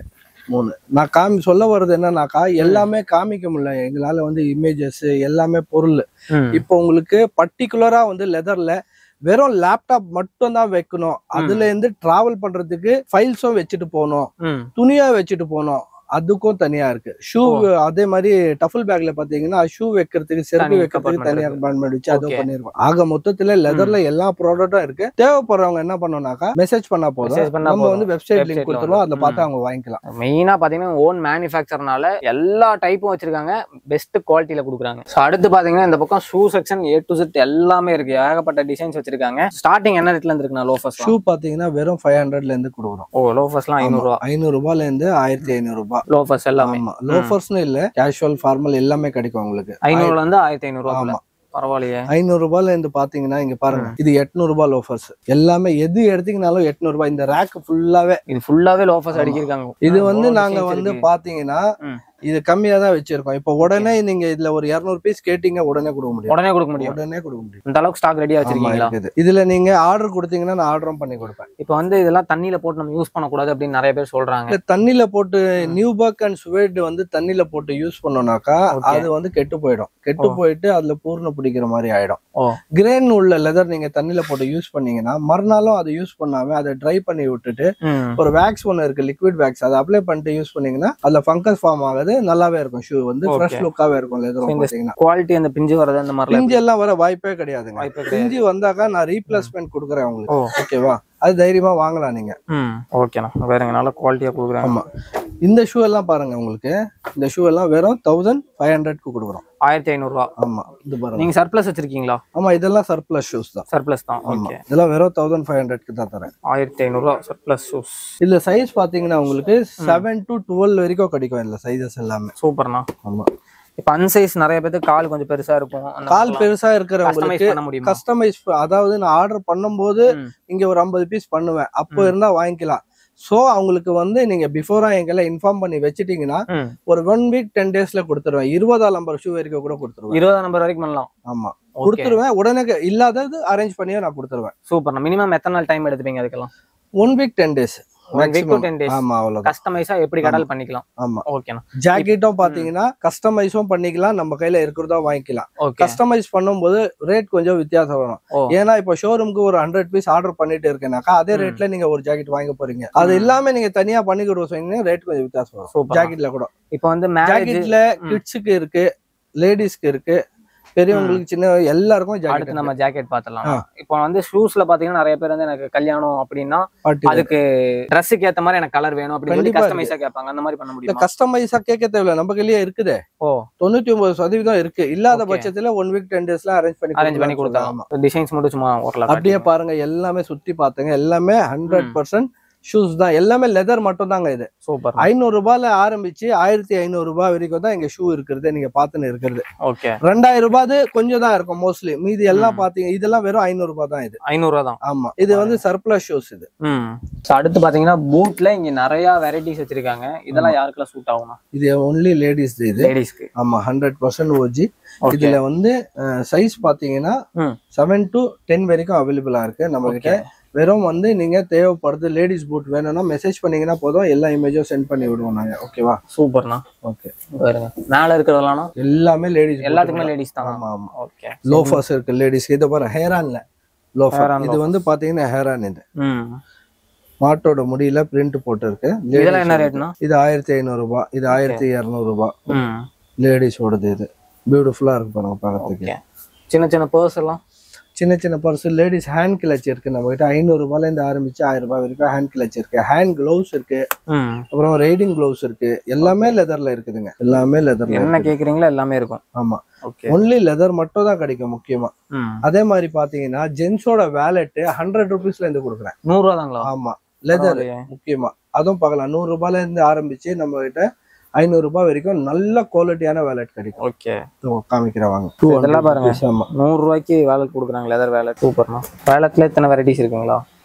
3 நான் சொல்ல வர்றது என்னன்னாக்கா, எல்லாமே காமிக்க முடியல எங்களால வந்து இமேஜஸ் எல்லாமே பொருள். இப்போ உங்களுக்கு பர்டிகுலரா வந்து லெதர்ல வெறும் லேப்டாப் மட்டும் தான் வைக்கணும். அதுல இருந்து டிராவல் பண்றதுக்கு ஃபைல்ஸும் வச்சுட்டு போகணும், துணியா வச்சுட்டு போகணும், அதுக்கும் தனியா இருக்கு. ஷூ அதே மாதிரி டஃபுல் பேக்ல பாத்தீங்கன்னா ஷூ வைக்கிறதுக்கு, செருப்பு வைக்கிறதுக்கு தனியா கம்பார்ட்மெண்ட் வச்சு அதுவும் பண்ணிருக்கோம். ஆக மொத்தத்துல லெதர்ல எல்லா ப்ராடக்டும் இருக்கு. தேவைப்படுறவங்க என்ன பண்ணணும்னாக்கா மெசேஜ் பண்ணா போதும். நம்ம வந்து வெப்சைட் லிங்க் கொடுத்துருவோம், அதுல பார்த்து அவங்க வாங்கிக்கலாம். மெயினா பாத்தீங்கன்னா ஓன் மேனுஃபேக்சர்னால எல்லா டைப்பும் வச்சிருக்காங்க, பெஸ்ட் குவாலிட்டியில கொடுக்குறாங்க. அடுத்து பாத்தீங்கன்னா இந்த பக்கம் shoe section A to Z எல்லாமே இருக்கு. ஏகப்பட்ட டிசைன்ஸ் வச்சிருக்காங்க. ஸ்டார்டிங் என்ன ரேட்ல இருந்து இருக்குன்னா லோஃபர்ஸ் ஷூ பாத்தீங்கன்னா வெறும் 500ல இருந்து கொடுக்குறோம். லோஃபர்ஸ்லாம் 500 ரூபாயில இருந்து 1500 ரூபாய். லோஃபர்ஸ் எல்லாமே. லோஃபர்ஸ்னு இல்ல, கேஷுவல் ஃபார்மல் எல்லாமே கிடைக்கும் உங்களுக்கு. 500ல இருந்து 1500 ரூபாய். பரவாயில்லையே. 500 ரூபாயில இருந்து பாத்தீங்கன்னா இங்க பாருங்க, இது 800 ரூபாய் லோஃபர்ஸ். எல்லாமே எது எடுத்தீங்கனாலும் 800 ரூபாய். இந்த ரேக் ஃபுல்லாவே இது ஃபுல்லாவே லோஃபர்ஸ் அடிக்கிருக்காங்க. இது வந்து நாங்க வந்து பாத்தீங்கன்னா இது கம்மியா தான் வச்சிருக்கோம். இப்ப உடனே நீங்க இதுல ஒரு 200 பீஸ் கேட்டீங்க, உடனே கொடுக்க முடியும். உடனே கொடுக்க முடியும். இந்த அளவுக்கு ஸ்டாக் ரெடியா வச்சிருக்கீங்களா? இதுல நீங்க ஆர்டர் கொடுத்தீங்கன்னா நான் ஆர்டரும் பண்ணி கொடுப்பேன். இப்ப வந்து இதெல்லாம் தண்ணியில போட்டு நம்ம யூஸ் பண்ணக்கூடாது அப்படின்னு நிறைய பேர் சொல்றாங்க. தண்ணியில போட்டு நியூபர்க் அண்ட் சுவேட் வந்து தண்ணியில போட்டு யூஸ் பண்ணோம்னாக்கா அது வந்து கெட்டு போயிடும். கெட்டு போயிட்டு அதுல பூர்ண பிடிக்கிற மாதிரி ஆயிடும். கிரெயின் உள்ள லெதர் நீங்க தண்ணியில போட்டு யூஸ் பண்ணீங்கன்னா மறுநாளும் அதை யூஸ் பண்ணாம அதை ட்ரை பண்ணி விட்டுட்டு ஒரு வேக்ஸ் ஒண்ணு இருக்கு, லிக்விட் வேக்ஸ், அதை அப்ளை பண்ணிட்டு யூஸ் பண்ணீங்கன்னா அதுல ஃபங்கஸ் ஃபார்ம் ஆகுது. நல்லாவே இருக்கும். ஷூ வந்து ஃப்ரெஷ் லுக்காவே இருக்கும். லெதர் பாத்தீங்கன்னா குவாலிட்டி அந்த பிஞ்சு வரது அந்த மாதிரி பிஞ்சு எல்லாம் வர வாய்ப்பே கிடையாதுங்க. பிஞ்சு வந்தாக்கா நான் ரீப்ளேஸ்மெண்ட் கொடுக்குறேன் உங்களுக்கு. ஓகேவா? அது தைரியமா வாங்கலாம் நீங்க. ஓகேண்ணா. வேறங்க நல்ல குவாலிட்டியா கொடுக்குறேன். ஆமா. இந்த ஷூ எல்லாம் பாருங்க, உங்களுக்கு இந்த ஷூ எல்லாம் வெறும் 1500க்கு கொடுக்குறோம். 1500 ரூபா. ஆமா. இது பாருங்க. நீங்க சர்ப்ளஸ் வச்சிருக்கீங்களா? ஆமா, இதெல்லாம் சர்ப்ளஸ் ஷூஸ் தான். சர்ப்ளஸ் தான். ஓகே. இதெல்லாம் வெறும் 1500க்கு தான் தரேன். 1500 ரூபா சர்ப்ளஸ் ஷூஸ். இதுல சைஸ் பாத்தீங்கன்னா உங்களுக்கு 7 to 12 வரைக்கும் கிடைக்கும். இதுல சைஸஸ் எல்லாமே சூப்பர்ண்ணா. ஆமா. இப்ப அன்சைஸ் நிறைய பேருக்கு கால் கொஞ்சம் பெருசா இருக்கும். கால் பெருசா இருக்கிறவங்களுக்கு கஸ்டமைஸ், அதாவது நான் ஆர்டர் பண்ணும்போது இங்க ஒரு 50 பீஸ் பண்ணுவேன், அப்போ இருந்தா வாங்கிக்கலாம். சோ அவங்களுக்கு வந்து நீங்க பிஃபோரா எங்களை இன்ஃபார்ம் பண்ணி வச்சிட்டீங்கன்னா ஒரு 1 வீக் 10 டேஸ்ல கொடுத்துருவேன். 20ஆம் நம்பர் ஷூ வரைக்கும் கூட கொடுத்துருவேன். 20ஆம் நம்பர் வரைக்கும் பண்ணலாம். ஆமா, கொடுத்துருவேன். உடனே இல்லாதது அரேஞ்ச் பண்ணியே நான் கொடுத்துருவேன். சூப்பர். மினிமம் எத்தனை நாள் டைம் எடுத்துப்பீங்க அதுக்கெல்லாம்? 1 வீக் 10 டேஸ். ஆமா, அவ்வளவுதான். கஸ்டமைஸா எப்படி கடல் பண்ணிக்கலாம். ஆமா. ஓகேண்ணா. ஜாக்கெட்டும் பாத்தீங்கன்னா கஸ்டமைஸும் பண்ணிக்கலாம், நம்ம கையில இருக்கிறதா வாங்கிக்கலாம். கஸ்டமைஸ் பண்ணும்போது ரேட் கொஞ்சம் வித்தியாசம் வரும். ஏன்னா இப்ப ஷோரூம்க்கு ஒரு 100 பீஸ் ஆர்டர் பண்ணிட்டு இருக்கேனாக்கா அதே ரேட்ல நீங்க ஒரு ஜாக்கெட் வாங்க போறீங்க. அது எல்லாமே நீங்க தனியா பண்ணி கொடுத்தீங்கன்னா ரேட் கொஞ்சம் வித்தியாசம் வரும். ஜாக்கெட்ல கூட இப்ப வந்து ஜாக்கெட்ல கிட்ஸுக்கு இருக்கு, லேடிஸ்க்கு இருக்கு, பெரியவங்களுக்கு, சின்ன எல்லாருக்கும் ஜாக்கெட். நம்ம ஜாக்கெட் பாத்தலாம். இப்போ வந்து ஷூஸ்ல பாத்தீங்கன்னா நிறைய பேர் வந்து எனக்கு கல்யாணம் அப்படின்னா அதுக்கு ட்ரெஸ்ஸுக்கு ஏத்த மாதிரி எனக்கு கலர் வேணும் அப்படின்னு கஸ்டமைஸா கேட்பாங்க. அந்த மாதிரி பண்ண முடியும்? கஸ்டமைஸா கேட்க தேவையில்ல, நம்ம கையிலேயே இருக்குது. 99% இருக்கு. இல்லாத பட்சத்துல 1 வீக் 10 டேஸ்ல அரேஞ்ச் பண்ணி கொடுத்தாங்க. டிசைன்ஸ் மட்டும் சும்மா ஓரலாம். அப்படியே பாருங்க, எல்லாமே சுத்தி பாத்துங்க. எல்லாமே 100% ஷூஸ் தான். எல்லாமே லெதர் மட்டும் தாங்க. இது சூப்பர். 500 ரூபாயில ஆரம்பிச்சு 1500 ரூபாய் வரைக்கும் தான் இங்க ஷூ இருக்கிறது. நீங்க பாத்துன்னு இருக்கிறது. ஓகே. 2000 ரூபாய் கொஞ்சம் தான் இருக்கும் மோஸ்ட்லி. மீதி எல்லாம் பாத்தீங்க இதெல்லாம் வெறும் 500 ரூபாய் தான். இது 500 ரூபாய் தான். ஆமா. இது வந்து சர்ப்ளஸ் ஷூஸ். இது அடுத்து பாத்தீங்கன்னா பூட்ல இங்க நிறைய வெரைட்டிஸ் வச்சிருக்காங்க. இதெல்லாம் யாருக்கெல்லாம் சூட் ஆகும்? இது ஒன்லி லேடிஸ். இது லேடிஸ்க்கு. ஆமா, 100% ஓஜி. இதுல வந்து சைஸ் பாத்தீங்கன்னா 7 to 10 வரைக்கும் அவைலபிளா இருக்கு நம்ம கிட்ட. வெறும் வந்து நீங்க தேவைப்படுது லேடிஸ் பூட் வேணும்னா மெசேஜ் பண்ணீங்கன்னா போதும், எல்லா இமேஜும் சென்ட் பண்ணி விடுவோம் நாங்க. ஓகேவா? சூப்பர்ண்ணா. ஓகே. பாருங்க, மேல இருக்கிறதெல்லாம் எல்லாமே லேடிஸ். எல்லாத்துக்குமே லேடிஸ் தான். ஆமா ஆமா. ஓகே. லோஃபர்ஸ் இருக்கு லேடிஸ். இது பாருங்க, ஹேரான்ல லோஃபர். இது வந்து பாத்தீங்கன்னா ஹேரான். இது மாட்டோட முடியில பிரிண்ட் போட்டு இருக்கு. இதெல்லாம் என்ன ரேட்னா? இது 1500 ரூபாய். இது 1200 ரூபாய். லேடிஸோடது. இது பியூட்டிஃபுல்லா இருக்கு பாருங்க பார்க்கிறதுக்கு. சின்ன சின்ன பர்ஸ் எல்லாம், சின்ன சின்ன பர்ஸ் லேடிஸ் ஹேண்ட் கிளச் இருக்கு நம்ம கிட்ட. 500 ரூபாயில இருந்து ஆரம்பிச்சு 1000 ரூபாய் வரைக்கும் ஹேண்ட் கிளச் இருக்கு. ஹேண்ட் கிளவுஸ் இருக்கு, அப்புறம் ரைடிங் கிளவுஸ் இருக்கு. எல்லாமே லெதர்ல இருக்குதுங்க. எல்லாமே லெதர்ல. என்ன கேக்குறீங்களா எல்லாமே இருக்கும். ஆமா. ஒன்லி லெதர் மட்டும் தான் கிடைக்கும் முக்கியமா. அதே மாதிரி பாத்தீங்கன்னா ஜென்ஸோட வேலெட் 100 ருபீஸ்ல இருந்து கொடுக்குறேன். 100 ரூபா தாங்களா? ஆமா, லெதர் முக்கியமா. அதுவும் பார்க்கலாம். 100 ரூபாயில இருந்து ஆரம்பிச்சு நம்ம கிட்ட 500 ரூபாய் வரைக்கும் நல்ல குவாலிட்டியான வேலட் கிடைக்கும். ஓகே, காமிக்கிறவாங்க. இதெல்லாம் பாருங்க, 100 ரூபாய்க்கு வேலட் கொடுக்குறாங்க. Leather wallet. சூப்பர்ண்ணா. வேலட்ல எத்தனை வெரைட்டிஸ் இருக்குங்களா?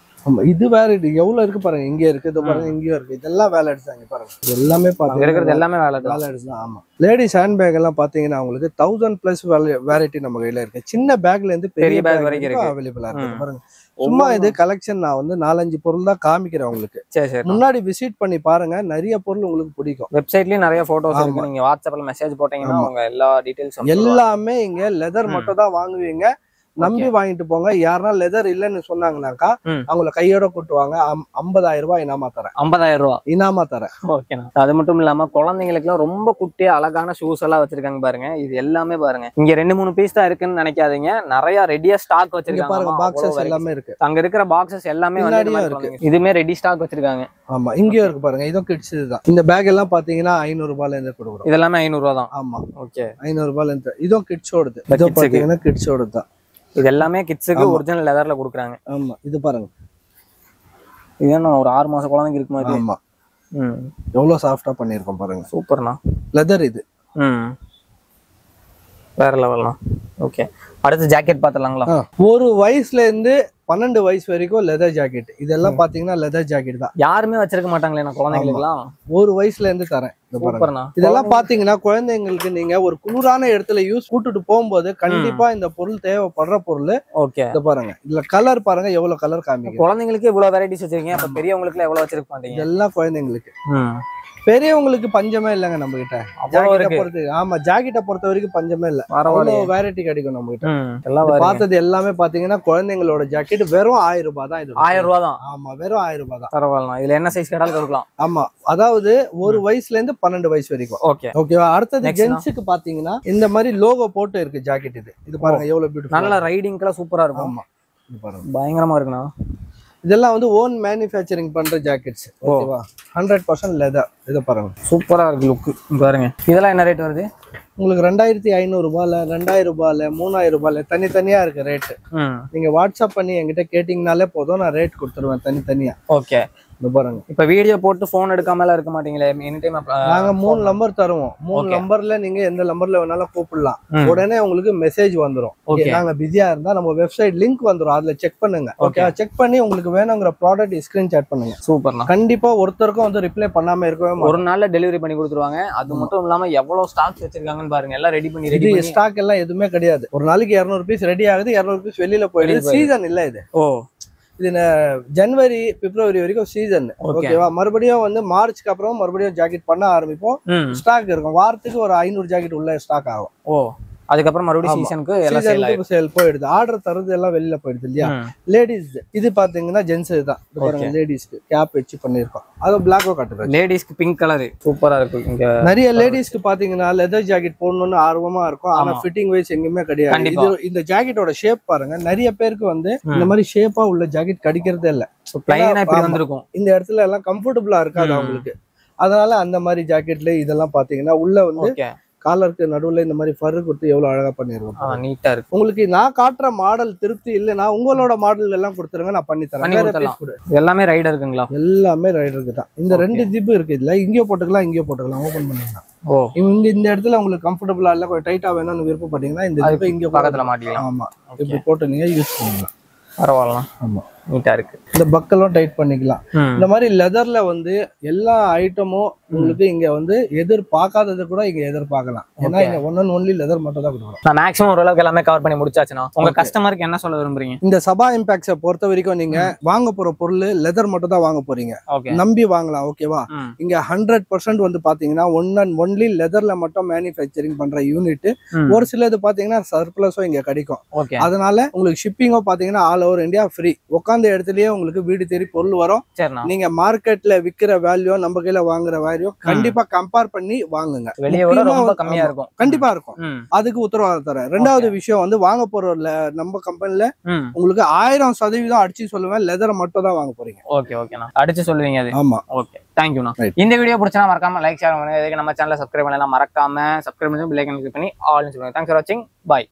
ஆமா, இது வேலட் எவ்வளவு இருக்கு பாருங்க. இங்க இருக்கு, இது பாருங்க, இங்கேயும் இருக்கு. இதெல்லாம் வேலட்ஸ் தாங்க பாருங்க. எல்லாமே பாருங்க, இருக்கிறது எல்லாமே வேலட்ஸ் தான். ஆமா. லேடிஸ் ஹேண்ட் பேக் எல்லாம் பாத்தீங்கன்னா உங்களுக்கு 1000+ வெரைட்டி நம்ம கையில இருக்கு. சின்ன பேக்ல இருந்து பெரிய பேக் வரைக்கும் அவைலபிளா இருக்கு பாருங்க. சும்மா இது கலெக்ஷன் நான் வந்து 4-5 பொருள் தான் காமிக்கிறேன் உங்களுக்கு. முன்னாடி விசிட் பண்ணி பாருங்க, நிறைய பொருள் உங்களுக்கு பிடிக்கும். வெப்சைட்லயே நிறைய போட்டோஸ் இருக்கு. நீங்க வாட்ஸ்அப்ல மெசேஜ் போட்டீங்கன்னா உங்க எல்லா டீடைல்ஸ் எல்லாமே இங்க லெதர் மட்டும் தான் வாங்குவீங்க. நம்பி வாங்கிட்டு போங்க. யாருன்னா லெதர் இல்லன்னு சொன்னாங்கன்னாக்கா அவங்கள கையோட கூட்டுவாங்க. 50,000 ரூபாய் இனாமா தரேன். 50,000 ரூபாய் இனாமா தரேன். ஓகேண்ணா. அது மட்டும் இல்லாம குழந்தைங்களுக்கு எல்லாம் ரொம்ப குட்டியா அழகான ஷூஸ் எல்லாம் வச்சிருக்காங்க பாருங்க. இது எல்லாமே பாருங்க, இங்க 2-3 பீஸ் தான் இருக்குன்னு நினைக்காதீங்க. நிறைய ரெடியா ஸ்டாக் வச்சிருக்காங்க பாருங்க. பாக்ஸஸ் எல்லாமே இருக்கு. அங்க இருக்கிற பாக்ஸஸ் எல்லாமே இருக்கு. இதுமே ரெடி ஸ்டாக் வச்சிருக்காங்க. ஆமா, இங்கேயும் இருக்கு பாருங்க. இதுவும் கிட்ஸ் தான். இந்த பேக் எல்லாம் பாத்தீங்கன்னா 500 ரூபாயில இருந்து கொடுக்குறோம். இதெல்லாமே 500 ரூபாய் தான். ஆமா. ஓகே, 500 ரூபாயில இருந்து. இதுவும் கிட்ஸோடது. இது பாத்தீங்கன்னா கிட்ஸோடது தான். இது எல்லாமே கிட்ஸுக்கு ஒரிஜினல் லெதர்ல கொடுக்குறாங்க. ஆமா, இது பாருங்க. இது என்ன ஒரு 6 மாச குழந்தைங்க இருக்கு மாதிரி. ஆமா, எவ்வளவு சாஃப்டா பண்ணிருக்கோம் பாருங்க. சூப்பர்ண்ணா. லெதர் இது. வேற லெவல்னா. ஓகே, அடுத்து ஜாக்கெட் பாத்துலாங்களா? ஒரு வயசுல இருந்து 12 வயசு வரைக்கும் லெதர் ஜாக்கெட். இதெல்லாம் பாத்தீங்கன்னா லெதர் ஜாக்கெட் தான். யாருமே வச்சிருக்க மாட்டாங்களே நான் குழந்தைகளுக்குலாம். ஒரு வயசுல இருந்து தரேன். இதெல்லாம் பாத்தீங்கன்னா குழந்தைங்களுக்கு நீங்க ஒரு குளிரான இடத்துல கூட்டிட்டு போகும்போது கண்டிப்பா இந்த பொருள் தேவைப்படுற பொருள். ஓகே, இத பாருங்க, இதுல கலர் பாருங்க எவ்வளவு கலர் காமிங்க. குழந்தைங்களுக்கு இவ்வளவு வெரைட்டிஸ் வச்சிருக்கீங்க, அப்ப பெரியவங்களுக்கு எவ்வளவு வச்சிருக்க மாட்டீங்க? இதெல்லாம் குழந்தைங்களுக்கு. பெரியவங்களுக்கு பஞ்சமே இல்லங்க நம்ம கிட்ட. ஜாக்கெட்டை பொறுத்த வரைக்கும் பஞ்சமே இல்ல. அவ்வளவு வெரைட்டி கிடைக்கும் நம்ம கிட்ட. பார்த்தது எல்லாமே பாத்தீங்கன்னா குழந்தைங்களோட ஜாக்கெட் வெறும் 1000 ரூபாய் தான். இது 1000 ரூபாய் தான். ஆமா, வெறும் 1000 ரூபாய் தான். பரவாயில்ல, இதுல என்ன சைஸ் கேட்டாலும் கொடுக்கலாம். ஆமா, அதாவது ஒரு வயசுல இருந்து 12 வயசு வரைக்கும். ஓகேவா? அடுத்தது ஜென்ஸுக்கு பாத்தீங்கன்னா இந்த மாதிரி லோகோ போட்டு இருக்கு ஜாக்கெட். இது பாருங்க எவ்வளவு பியூட்டிஃபுல். நல்ல ரைடிங்க்குலாம் சூப்பரா இருக்கும். ஆமா, இது பாருங்க பயங்கரமா இருக்குண்ணா. இதெல்லாம் வந்து ஓன் மேனுஃபேக்சரிங் பண்ற ஜாக்கெட்ஸ். ஓகேவா? 100% லெதர். இத பாருங்க, சூப்பரா இருக்கு லுக். பாருங்க, இதெல்லாம் என்ன ரேட் வருது உங்களுக்கு? 2500 ரூபாயில, 2000 ரூபாயில, 3000 ரூபாயில தனித்தனியா இருக்கு ரேட். நீங்க வாட்ஸ்அப் பண்ணி என்கிட்ட கேட்டீங்கனாலே போதும், நான் ரேட் கொடுத்துருவேன் தனித்தனியா. ஓகே, இந்த பாருங்க. இப்ப வீடியோ போட்டு போன் எடுக்காமல இருக்க மாட்டீங்களே? எனி டைம் நாங்க 3 நம்பர் தருவோம். 3 நம்பர்ல நீங்க எந்த நம்பர்ல வேணாலும் கூப்பிடலாம். உடனே உங்களுக்கு மெசேஜ் வந்துரும். நாங்க பிஸியா இருந்தா நம்ம வெப்சைட் லிங்க் வந்துரும், அதுல செக் பண்ணுங்க. ஓகே, செக் பண்ணி உங்களுக்கு வேணுங்கிற ப்ராடக்ட் ஸ்கிரீன்ஷாட் பண்ணுங்க. சூப்பர்ண்ணா. கண்டிப்பா ஒருத்தருக்கும் வந்து ரிப்ளை பண்ணாம இருக்கவே மாட்டோம். ஒரு நாள்ல டெலிவரி பண்ணி கொடுத்துருவாங்க. அது மட்டும் இல்லாம எவ்வளவு ஸ்டாக்ஸ் வச்சிருக்காங்கன்னு பாருங்க. எல்லாம் ரெடி பண்ணி ஸ்டாக் எல்லாம் எதுவுமே கிடையாது. ஒரு நாளைக்கு 200 பீஸ் ரெடி ஆகுது, 200 பீஸ் வெளியில போயிடுது. சீசன் இல்ல இது. இது ஜனவரி பிப்ரவரி வரைக்கும் சீசன். ஓகேவா? மறுபடியும் வந்து மார்ச்சுக்கு அப்புறம் மறுபடியும் ஜாக்கெட் பண்ண ஆரம்பிப்போம். ஸ்டாக் இருக்கும். வாரத்துக்கு ஒரு 500 ஜாக்கெட் உள்ள ஸ்டாக் ஆகும். அதுக்கப்புறம் மறுபடியும் சீசனுக்கு சேல் போயிடுது. ஆர்டர் தரது எல்லாம் வெளியில போயிடுது இல்லையா? லேடிஸ் இது பாத்தீங்கன்னா ஜென்ஸ் தான். பாருங்க, லேடிஸ்க்கு கேப் வச்சு பண்ணிருக்கோம். அது பிளாக்கோ காட்டுது. லேடிஸ்க்கு பிங்க் கலர் சூப்பரா இருக்கு. இங்க நிறைய லேடிஸ்க்கு பாத்தீங்கன்னா லெதர் ஜாக்கெட் போடணும்னு ஆர்வமா இருக்கும். ஆனா ஃபிட்டிங் வைஸ் எங்குமே கிடையாது. இந்த ஜாக்கெட்டோட ஷேப் பாருங்க, நிறைய பேருக்கு வந்து இந்த மாதிரி ஷேப்பா உள்ள ஜாக்கெட் கிடைக்கிறதே இல்ல. இந்த இடத்துல எல்லாம் கம்ஃபர்டபுளா இருக்காது அவங்களுக்கு. அதனால அந்த மாதிரி ஜாக்கெட்ல இதெல்லாம் பாத்தீங்கன்னா உள்ள வந்து காலருக்கு நடுவுல இந்த மாதிரி ஃபர் கொடுத்து எவ்வளவு அழகா பண்ணிருக்கோம். நீட்டா இருக்கு. உங்களுக்கு நான் காட்டுற மாடல் திருப்தி இல்லைன்னா உங்களோட மாடல் எல்லாம் கொடுத்துருங்க, நான் பண்ணி தரேன். எல்லாமே ரைடர் இருக்குங்களா? எல்லாமே ரைடருக்கு தான். இந்த 2 ஜிப் இருக்கு. இதுல இங்கேயோ போட்டுக்கலாம், இங்கேயோ போட்டுக்கலாம். ஓபன் பண்ணிக்கலாம். இந்த இடத்துல உங்களுக்கு கம்ஃபர்டபுளா இல்ல, கொஞ்சம் டைட்டா வேணும்னு விருப்பப்பட்டீங்கன்னா இந்த ஜிப் இங்க பக்கத்துல மாட்டிக்கலாம். ஆமா, இப்படி போட்டு நீங்க யூஸ் பண்ணலாம். பரவாயில்ல. ஆமா, நீட்டா இருக்கு. இந்த பக்கெல்லாம் டைட் பண்ணிக்கலாம். இந்த மாதிரி லெதர்ல வந்து எல்லா ஐட்டமும் உங்களுக்கு இங்க வந்து எதிர்பார்க்காதது கூட இங்க எதிர்பார்க்கலாம். ஏன்னா இங்க ஒன்லி லெதர் மட்டும் தான் கொடுக்குறோம். நான் மேக்ஸிமம் ஓரளவுக்கு எல்லாமே கவர் பண்ணி முடிச்சாச்சுனா உங்க கஸ்டமருக்கு என்ன சொல்ல விரும்புறீங்க? இந்த சபா இம்பாக்ட்ஸை பொறுத்த வரைக்கும் நீங்க வாங்க போற பொருள் லெதர் மட்டும் தான் வாங்க போறீங்க. நம்பி வாங்கலாம். ஓகேவா? இங்க 100% வந்து பாத்தீங்கன்னா ஒன்லி லெதர்ல மட்டும் மேனுஃபேக்சரிங் பண்ற யூனிட். ஒரு சிலது பாத்தீங்கன்னா சர்ப்ளஸும் இங்க கிடைக்கும். அதனால உங்களுக்கு ஷிப்பிங்கும் பாத்தீங்கன்னா ஆல் ஓவர் இந்தியா ஃப்ரீ. உட்கார்ந்த இடத்துலயே உங்களுக்கு வீடு தேடி பொருள் வரும். நீங்க மார்க்கெட்ல விக்கிற வேல்யூ நம்ம கையில வாங்குற வேல்யூ கண்டிப்பா கம்பேர் பண்ணி வாங்குங்க. கம்மியா இருக்கும். கண்டிப்பா இருக்கும். அதுக்கு உத்தரவாதம் தரேன். ரெண்டாவது விஷயம் வந்து வாங்க போற நம்ம கம்பெனில உங்களுக்கு 1000% அடிச்சு சொல்லுவேன், லெதர் மட்டும் தான் வாங்க போறீங்க. ஓகே, ஓகேண்ணா. அடிச்சு சொல்லுவீங்க அது? ஆமா. ஓகே, தேங்க்யூண்ணா. இந்த வீடியோ பிடிச்சா மறக்காம லைக் ஷேர் பண்ணுங்க. நம்ம சேனலை சப்ஸ்கிரைப் பண்ணலாம். மறக்காம சப்ஸ்கிரைப் பண்ணி பெல் ஐகான் கிளிக் பண்ணி ஆல் சொல்லுங்க. தேங்க்ஸ் ஃபார் வாட்சிங். பை.